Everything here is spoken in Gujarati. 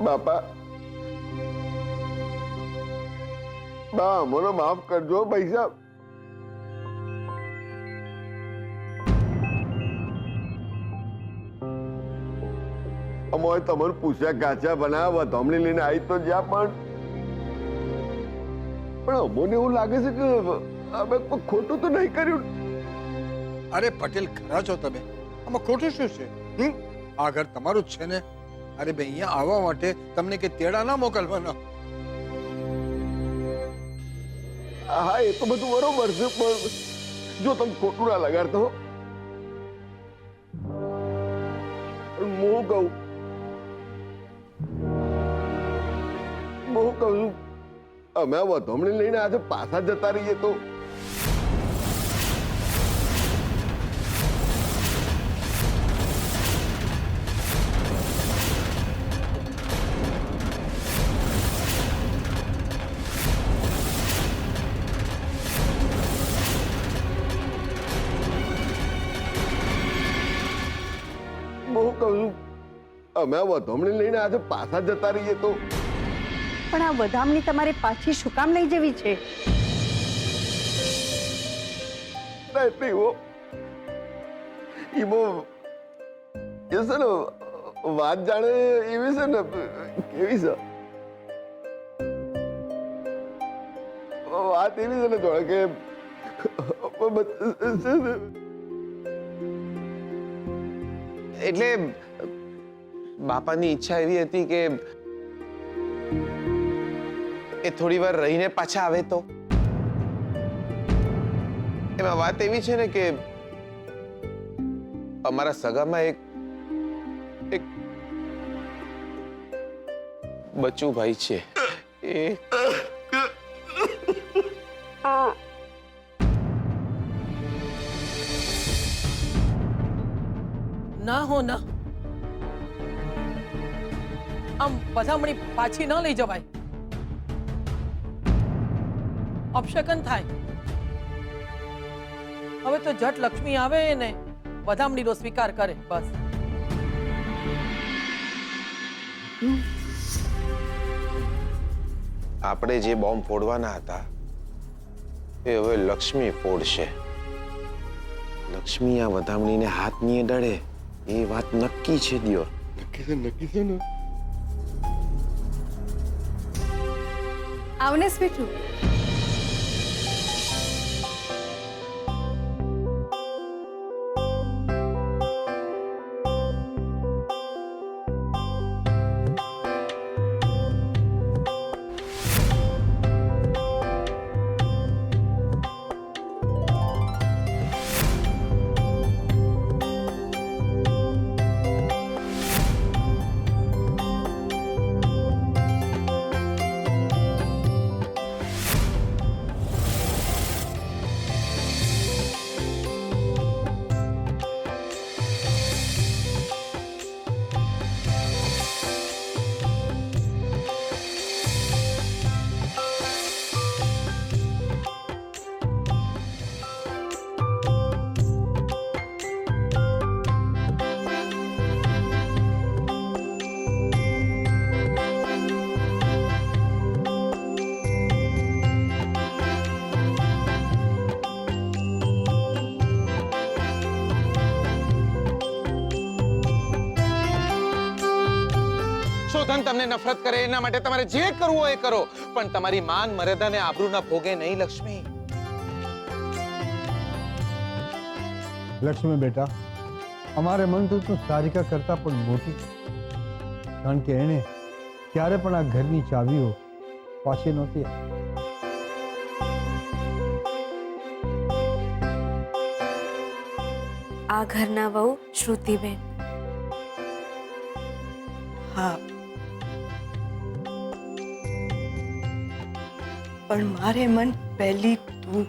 બાપા બા મને માફ કરજો ભાઈ સાહેબ. અમોય તમને પૂછ્યા કાચા બનાવવા ધમણી લઈને આવી તો જ્યાં પણ અમોને એવું લાગે છે કે અમે કોઈ ખોટું તો નહીં કર્યું. અરે પટેલ ખરા છો તમે, આમાં ખોટું શું છે? આ ઘર તમારું જ છે ને. અરે ભાઈ અહીંયા આવવા માટે તમને કે તેડા ના મોકલવાના. હા એ તો બધું બરોબર છે પણ જો તમે ખોટું ના લગાડતો હું કહું છું અમે વધમણી લઈને આજે પાછા જતા રહીએ તો અમે વધમણી લઈને આજે પાછા જતા રહીએ તો. પણ આ વધામણી તમારે પાછી શું કામ લઈ જવી છે? એ છે ને વાત જાણે એવી છે ને કેવી છે વાત એવી છે ને થોડા કે એટલે બાપાની ઈચ્છા એવી હતી કે એ થોડી વાર રહીને પાછા આવે તો. એમાં વાત એવી છે ને કે અમારા સગામાં એક બચ્ચું ભાઈ છે. એ ના હો ના, આમ વધામણી પાછી ન લઈ જવાય. અપશકન થાય. હવે તો જટ લક્ષ્મી આવે ને વધામણીનો સ્વીકાર કરે બસ. આપણે જે બોમ્બ ફોડવાના હતા એ હવે લક્ષ્મી ફોડશે. લક્ષ્મી આ વધામણીને હાથ નહીં અડાડે એ વાત નક્કી છે દિયોર. નક્કી છે ને. આવને સ્વીટુ. શોધન તમને નફરત કરે એના માટે તમારે જે કરવું હોય એ કરો, પણ તમારી માન મર્યાદા ને આબરૂના ભોગે નહીં લક્ષ્મી. લક્ષ્મી બેટા, અમારે મન તો તું સારિકા કરતા પણ મોટી, કારણ કે એને ક્યારે પણ આ ઘરની ચાવીઓ પાછી નહોતી. આ ઘરના વહુ શ્રુતિબેન. હા, પણ મારે મન પહેલી તું.